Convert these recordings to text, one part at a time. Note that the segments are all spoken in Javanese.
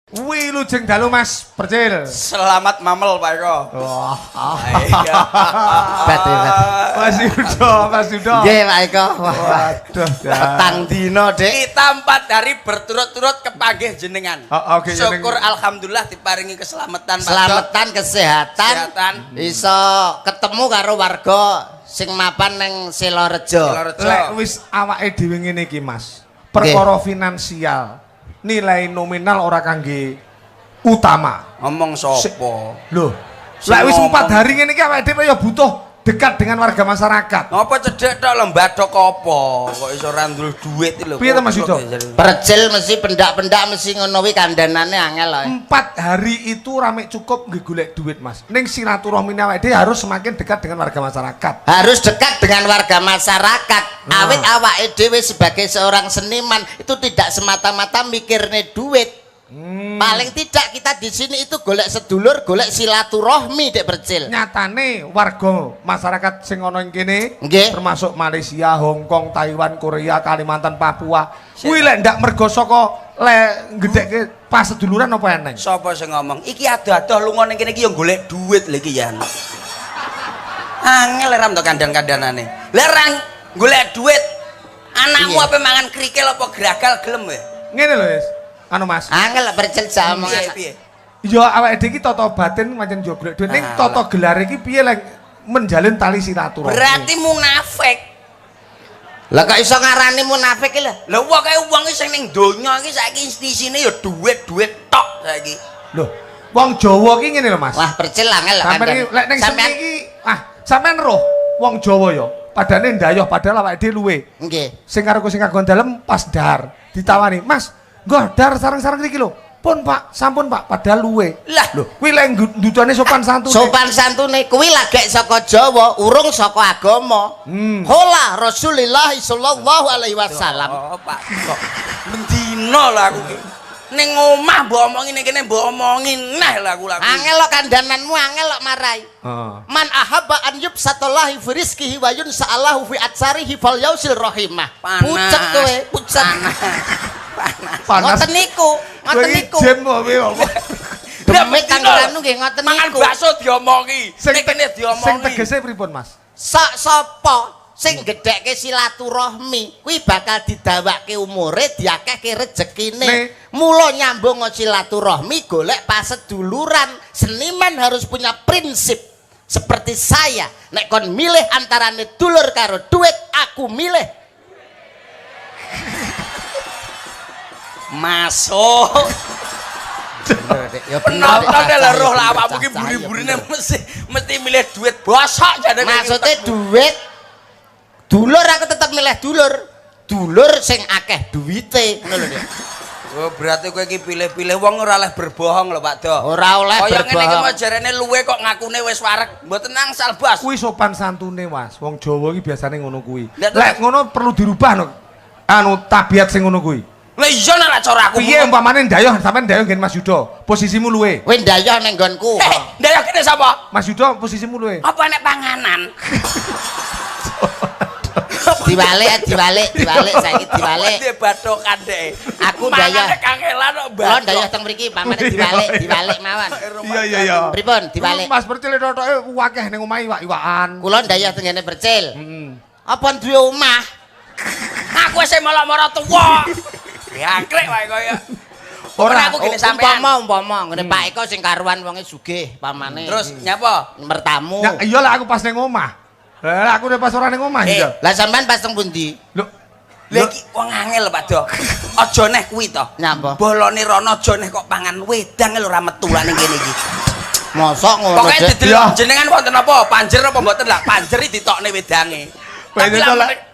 Wilujeng dalu Mas Percil. Selamat mamel Pak Eko. Wah. Betul. Mas Yudo. Nggih Pak Eko. Waduh. Petang dino, Dik. Kita 4 hari berturut-turut kepanggih jenengan. Oke, syukur alhamdulillah diparingi keselamatan Pak. Selamatan kesehatan. Iso ketemu karo warga sing mapan ning Silorejo. Lek wis awake dhewe ngene iki Mas. Perkara finansial. Nilai nominal ora kangge utama. Ngomong sopo? Loh. Lek wis 4 hari ngene iki awake dhewe ya butuh dekat dengan warga masyarakat. Ngapa cedhek tok lembadok apa? Kok iso ora ndul duit iki lho. Piye to Mas Yudo? Percil mesti pendak-pendak mesti ngono kuwi kandhanane angel loh. 4 hari itu rame cukup nggih golek duit Mas. Ning silaturahmi awake dhewe harus semakin dekat dengan warga masyarakat. Harus dekat dengan warga masyarakat. Awit awake dhewe sebagai seorang seniman itu tidak semata-mata mikirnya duit. Paling tidak kita di sini itu golek sedulur, golek silaturahmi Dek Percil. Nyatane warga masyarakat sing ana ing kene termasuk Malaysia, Hong Kong, Taiwan, Korea, Kalimantan, Papua. Kuwi lek ndak mergo saka lek gedhekke pas seduluran apa eneng? Sapa sing ngomong? Iki adoh-adoh lunga ning kene iki ya golek duit lho iki ya. Angel ram to kandhan-kandhanane. Lah ra golek duit. Anakmu apa mangan krikil apa gragal gelem ya? Ngene lho, Wis. Anu Mas. Angel Percil jamu. Piye? Ya awake dhewe iki tata batin pancen yo golek duit. Ning tata gelar iki piye lek menjalin tali silaturahmi? Berarti munafik. Lah kok iso ngarani munafik iki lho? Lha wong kaya wong sing ning donya iki saiki isine ya duit-duit tok saiki. Lho, wong Jawa iki ngene lho Mas. Wah Percil angel sampean iki lek ning seni iki sampean roh wong Jawa ya. Padane ndayoh padahal awake dhewe luwe. Nggih. Sing karo sing kagon dalem pas dahar ditawani, "Mas, nggo dahar sareng-sareng iki lho." "Pun Pak, sampun Pak," padahal luwe. Lah, lho, kuwi lek ndutane sopan santun. Sopan santune kuwi lagek saka Jawa, urung saka agama. Hola Rasulullah sallallahu alaihi wasallam. Oh, Pak. Kok mendino lah aku ki. Ning omah mbok omongi ning kene mbok omongi neh lah aku. Angel kok kandhananmu angel kok marai. Man ahabba an yubsatallahi fi rizqihi wa yunsa'allahu fi atsarihi fal yausil rahimah. Pucet kowe, pucet. Panas. Ngoten niku, ngoten niku. Jem apa? Demit tanggalanmu nggih ngoten niku. Mangan bakso diomongi. Ning kene diomongi. Sing tegese pripun Mas? Sak sapa sing gedhekke silaturahmi kuwi bakal didawake umure, diakehke rezekine. Mula nyambung silaturahmi golek paseduluran. Seniman harus punya prinsip seperti saya. Nek kon milih antarane dulur karo duit, aku milih masuk. Ya penonton lah roh lah awakmu ki buri-burine mesti milih duit bosok jane. Maksudnya duit dulur aku tetap milih dulur. Dulur sing akeh duwite ngono lho. Oh, berarti kowe iki pilih-pilih wong ora oleh berbohong lho Pak Do. Ora oleh berbohong. Kaya ngene iki mah jarene luwe kok ngakune wis wareg. Mboten angsal bos. Kuwi sopan santune Mas. Wong Jawa iki biasane ngono kuwi. Lek ngono perlu dirubah no. Anu tabiat sing ngono kuwi. Lah iya nek cara aku. Piye umpamane ndayoh sampean ndayoh nggen Mas Yudo. Posisimu luwe. Kowe ndayoh ning nggonku. Ndayoh kene sapa? Mas Yudo posisimu luwe. Apa nek panganan? Diwalik saiki diwalik. Dia bathokan dek. Aku ndayoh. Mangane kangelan kok Kula ndayoh teng mriki pamane diwalik mawon. Iya. Pripun diwalik? Mas Percil totoke akeh ning omah iwak-iwakan. Kula ndayoh teng ngene Percil. Apa duwe omah? Aku wis mara-mara tuwa. Yakrek wae kaya. Ora aku gene sampean. Umpama ngene Pak Eko sing karuan wonge sugih pamane. Terus nyapa? Mertamu. Ya iya lah aku pas ning omah. Lah aku pas ora ning omah ya. Lah sampean pas teng pundi? Lho, lha iki wong angel Pak Do. Aja neh kuwi to. Nyapa? Bolone rono aja neh kok pangan wedang lho ora metu lah ning kene iki. Mosok ngono. Pokoke didelok jenengan wonten apa? Panjer apa mboten lah? Panjer ditokne wedange. Tapi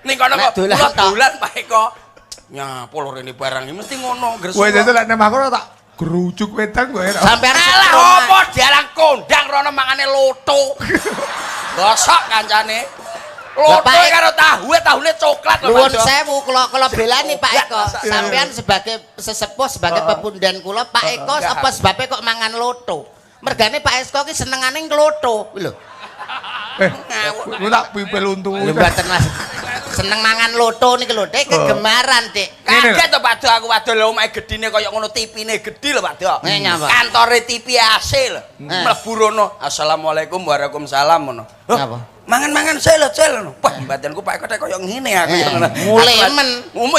ning kono kok dolan Pak Eko. Nyapul rene barang iki mesti ngono gresuk. Kowe itu lek nang aku tak gerujuk wedang kowe. Sampean alah apa dialang kondang rono mangane loto. Gosok kancane. Loto karo tahune coklat lho. Nuwun sewu kula belani Pak Eko. Sampean sebagai sesepuh sebagai pepundhen kula Pak Eko apa sebabnya kok mangan loto? Mergane Pak Eko ki senengane ngloto lho. Lu tak pipil untu. Lho mboten Mas. seneng mangan loto niki lho, Dik, kegemaran, Dik. Kaget to Pak Do aku waduh lho omahe gedine kaya ngono tipine gedhi lho Pak Do. Kantore TV AC lho. Mlebu rono. Assalamualaikum waalaikumsalam ngono. Napa? Mangan-mangan selo ngono. Wah, badanku Pak Kok kaya ngene aku ya ngono. Mulai men.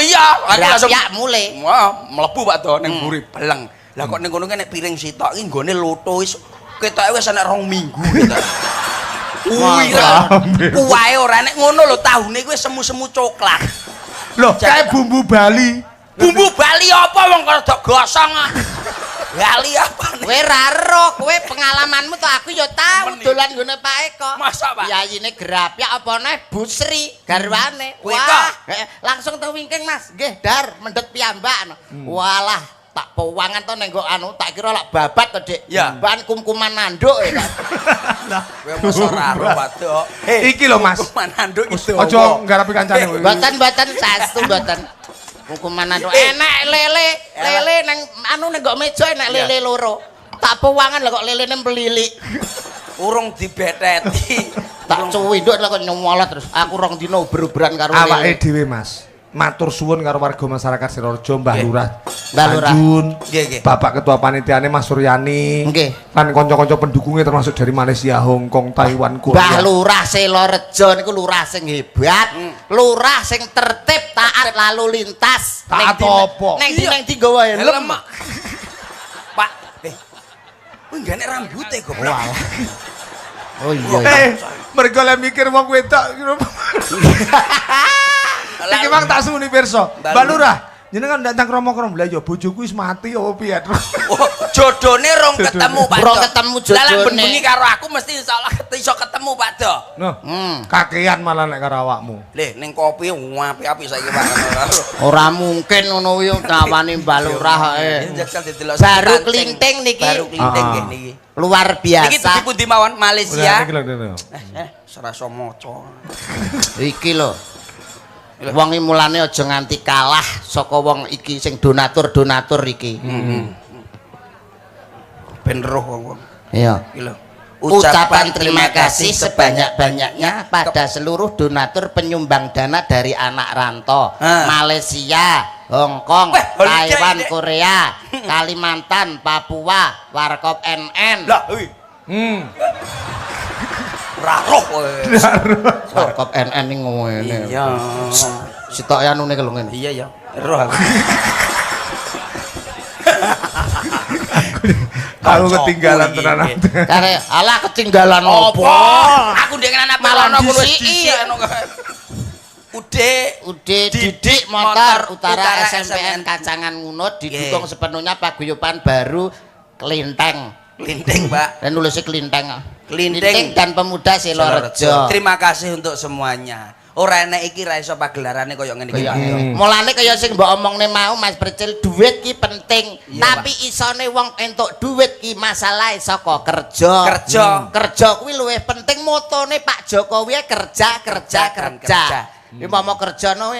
Iya, aku langsung ya mulai. Wah, mlebu Pak Do ning mburi beleng. Lah kok ning kono nek piring sitok iki nggone loto wis ketoke wis ana 2 minggu gitu. Kuwae ora nek ngono lho tahune kuwi semu-semu coklat. Loh, kayak bumbu Bali. Bumbu Bali apa wong rada gosong. Bali apa? Kowe ra ero, kowe pengalamanmu to aku ya tau dolan nggone Pak Eko. Masa, Pak? Yayine Grapyak apa neh Busri garwane. Wah, langsung to wingking Mas. Nggih, Dar, mendhet piyambak. Walah, tak pewangan to ning anu tak kira lak babat to, Dik. Bahan kum-kuman nanduk ya. Lah, kowe mosok ra ero, Pak Do. Iki lho, Mas. Kum-kuman nanduk itu. Aja ngarapi kancane kowe. Mboten sastu mboten. Hukuman nanduk enak lele nang anu ning nggo meja enak lele loro. Tak pewangan lho kok lelene melilik. Urung dibeteti. Tak cuwi nduk kok nyolot terus. Aku rong dina uber-uberan karo lele. Awake dhewe, Mas. Matur suwun karo warga masyarakat Sidoarjo, Mbah Lurah. Mbah Lurah. Nggih. Bapak Ketua Panitiane Mas Suryani. Nggih. Lan kanca-kanca pendukungnya termasuk dari Malaysia, Hong Kong, Taiwan, Korea. Mbah Lurah Sidoarjo niku lurah sing hebat. Lurah sing tertib, taat lalu lintas. Taat apa? Neng ndi nggawa helm. Pak, kuwi nggane rambute goblok. Oh iya. Mergo le mikir wong wedok. Iki mang tak suni pirsa. Mbak Lurah, jenengan ndak nang kromo-kromo. Lah ya bojoku wis mati apa piye? Oh, jodone rong ketemu Pak Do. Rong ketemu jodone. Lah bengi karo aku mesti insyaallah iso ketemu Pak Do. Noh. Kakean malah nek karo awakmu. Leh, ning kopi apik-apik saiki Pak. Ora mungkin ngono kuwi tawani Mbak Lurah baru klinting niki. Baru klinting nggih niki. Luar biasa. Niki di pundi mawon? Malaysia. Niki lho. Serasa maca. Iki lho. Wong iki mulane aja nganti kalah saka wong iki sing donatur iki. Ben roh wong. Iya. Iki lho. Ucapan terima kasih sebanyak-banyaknya pada seluruh donatur penyumbang dana dari anak rantau Malaysia, Hong Kong, Taiwan, Korea, Kalimantan, Papua, Warkop NN. Lah, Raroh kowe. Warkop NN ning ngene. Iya. Sitok anune lho ngene. Iya ya. Roh aku. Aku ketinggalan tenan. Kare alah ketinggalan opo? Aku ndek ana malah aku wis disiki. Ude Didik Motor Utara SMPN Kacangan Ngunut didukung sepenuhnya paguyuban baru Klinteng, Pak. Dan nulisnya Klinteng. Klinteng dan Pemuda Sidoarjo. Terima kasih untuk semuanya. Ora enek iki ra iso pagelarane kaya ngene iki. Mulane kaya sing mbok omongne mau Mas Percil, duit ki penting, tapi isone wong entuk duit ki masalahe saka kerja. Kerja kuwi luwih penting, motone Pak Jokowi kerja. Iki mau kerja no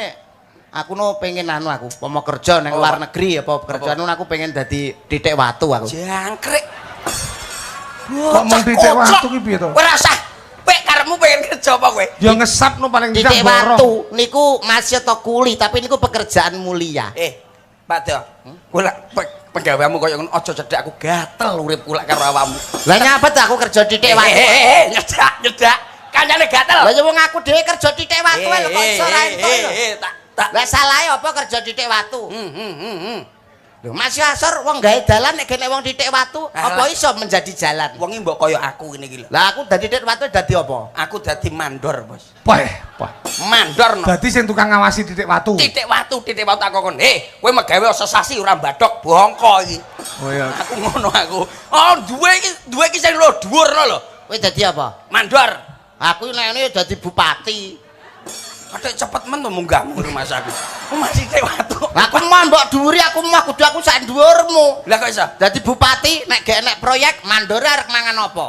aku no pengen aku mau kerja nang luar negeri apa kerjaan aku pengen dadi titik watu aku. Jangkrik. Kok mau titik watu ki piye to? Ora usah. Pek karepmu pengen kerja apa kowe? Ya ngesapno paling titik watu niku masih to kuli tapi niku pekerjaan mulia. Pak Do. Kula penggaweanmu kaya ngono aja cedhak aku gatel urip kula karo awakmu. Lah nyapa to aku kerja titik watu? Nyedak. Kancane gatel. Lah ya wong aku dhewe kerja titik watu lho kok iso ra entuk lho. Tak. Lah salahe apa kerja titik watu? Lho Mas Yasor wong gawe dalan nek kene wong titik watu apa iso menjadi jalan? Wong iki mbok kaya aku ngene iki lho. Lah aku dadi titik watu dadi apa? Aku dadi mandor, Bos. Wah. Mandor no. Dadi sing tukang ngawasi titik watu. Titik watu aku kon. Kowe megawe sesasi ora mbadhok bongko iki. Oh iya. Aku ngono aku. Oh, duwe iki sing lho dhuwurno lho. Kowe dadi apa? Mandor. Aku nek ngene dadi bupati. Kadek cepet men to munggahmu rumah aku. Masih titik watu. Aku mah mbok dhuwuri aku mah kudu aku sak dhuwurmu. Lah kok iso? Dadi bupati nek gak enek proyek mandor arek mangan apa?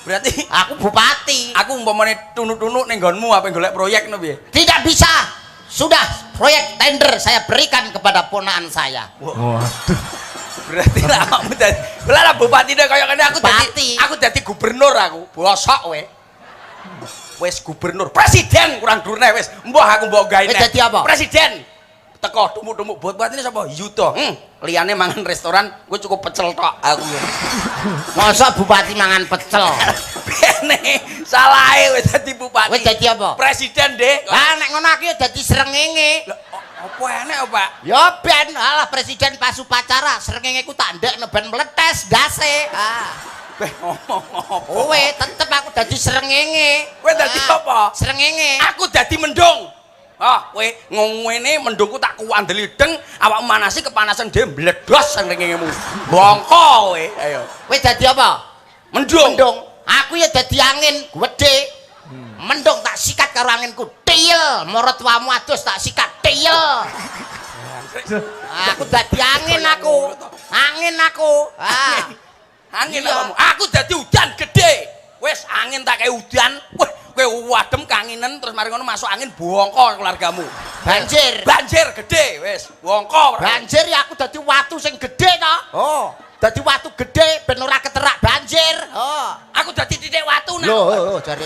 Berarti aku bupati. Aku umpamane tunuk-tunuk ning nggonmu apa golek proyek no piye? Tidak bisa. Sudah proyek tender saya berikan kepada ponakan saya. Waduh. Berarti lah kamu dadi lah bupati kaya ngene aku dadi gubernur aku. Bosok kowe. wis gubernur, presiden kurang durne wis. Mbah aku mbok gawe. Dadi apa? Presiden. Teko tumuk-tumuk buat ini sapa? Yuto. Liyane mangan restoran, gue cukup pecel tok aku. Masa bupati mangan pecel? Bene, salahe wis dadi bupati. Wis dadi apa? Presiden, Dik. Lah nek ngono aku ya dadi srengenge. Apa enek, Pak? Ya ben alah presiden pas upacara srengenge ku tak ndekne ben meletes ndase. Beh ngomong apa? Kowe tetep aku dadi srengenge. Kowe dadi apa? Srengenge. Aku dadi mendung. Kowe ngene mendungku tak kuandeli deng, awakmu manasi kepanasan dhewe mbledos srengengemu. Bongko kowe. Ayo. Kowe dadi apa? Mendung. Aku ya dadi angin gede. Mendung tak sikat karo anginku. Tiyel, mara tuamu adus tak sikat tiyel. Aku dadi angin aku. Angin aku. Angin kamu. Aku dadi udan gede. Wes angin tak kayak udan. Wah, kowe wadem kanginan terus mari ngono masuk angin bongko keluargamu. Banjir. Banjir gede wes. Bongko. Banjir ya aku dadi watu sing gede to. Oh. Dadi watu gede ben ora keterak banjir. Oh. Aku dadi titik watu nah. Loh, jare.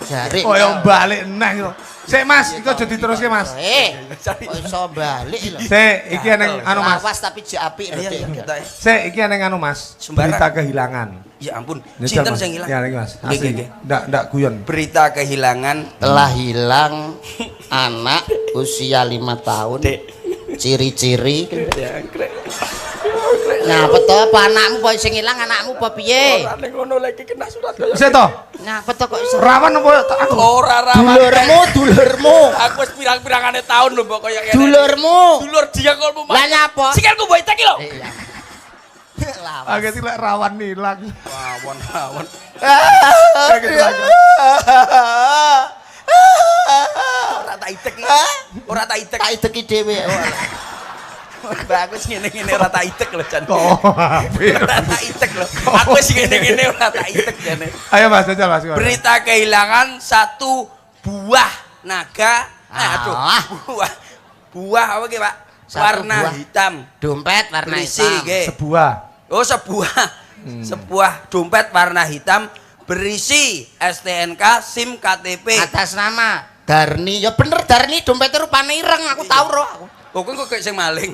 Jare. Koyo balik neh lho. Sik Mas, iku aja diteruske Mas. Kok iso balik lho. Sik, iki eneng anu Mas. Awas tapi jek apik lho, Dik. Sik, iki eneng anu Mas. Berita kehilangan. Ya ampun, Nyetel, sinten Mas. sing ilang? Ya iki Mas. Asli. Ndak guyon. Berita kehilangan Telah hilang anak usia 5 tahun. Ciri-ciri. Nyapa to apa anakmu kok sing ilang anakmu apa piye? ora ning ngono lagi kena surat kaya. Sik to. Nyapa to kok iso? Rawan apa anu? Ora rawan. Dulurmu. Aku wis pirang-pirangane taun lho mbok kaya ngene. Dulurmu. Dulur dia kolmu. Lah nyapa? Sikilku mbok itek iki lho. Iya. Agak lek rawan nilang. Wawon. Agak lek. Ora tak itek. Ora tak itek. Tak ideki dhewe. Bagus ngene-ngene ora tak itek lho Jan. Oh, apik. Ora tak itek lho. Aku wis ngene-ngene ora tak itek jane. Ayo Mas, jajal Mas. Berita kehilangan satu buah naga. Buah apa ki, Pak? Warna buah. hitam. Dompet warna Berisi, hitam. nggih. Sebuah. Oh, sebuah dompet warna hitam berisi STNK, SIM, KTP. Atas nama Darni. Ya bener Darni dompetnya rupane ireng aku tahu roh aku. Kok kok sing maling.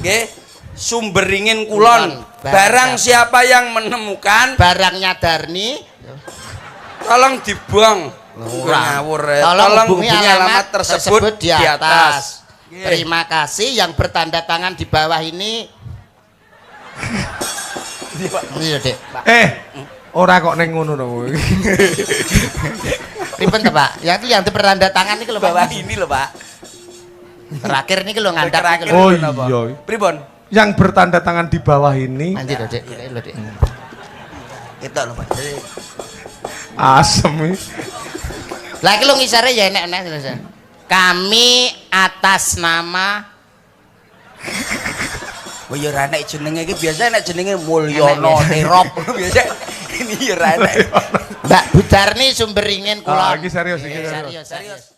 Nggih. Sumberingin Kulon. Barang Barang siapa yang menemukan barangnya Darni tolong dibuang. Ngawur. Tolong hubungi alamat tersebut di atas. Terima kasih yang bertanda tangan di bawah ini. Iya, Dek. Ora kok ning ngono to kowe. Pripun to, Pak? Ya itu yang bertanda tangan iki lho, Pak. Bawah ini lho, Pak. Terakhir niki lho ngandhap niki lho. Oh iya. Pripun? Yang bertanda tangan di bawah ini Nanti lho, Dek. Lho, Dek. Ketok lho, Pak. asem iki. Lah iki lho ngisare ya enek-enek terus. Kami atas nama Oh ya ora enek jenenge iki biasa enek jenenge Mulyono Terop. Biasa ini ya ora enek. Mbak Budarni Sumberingin Kulon. Iki serius iki. Serius.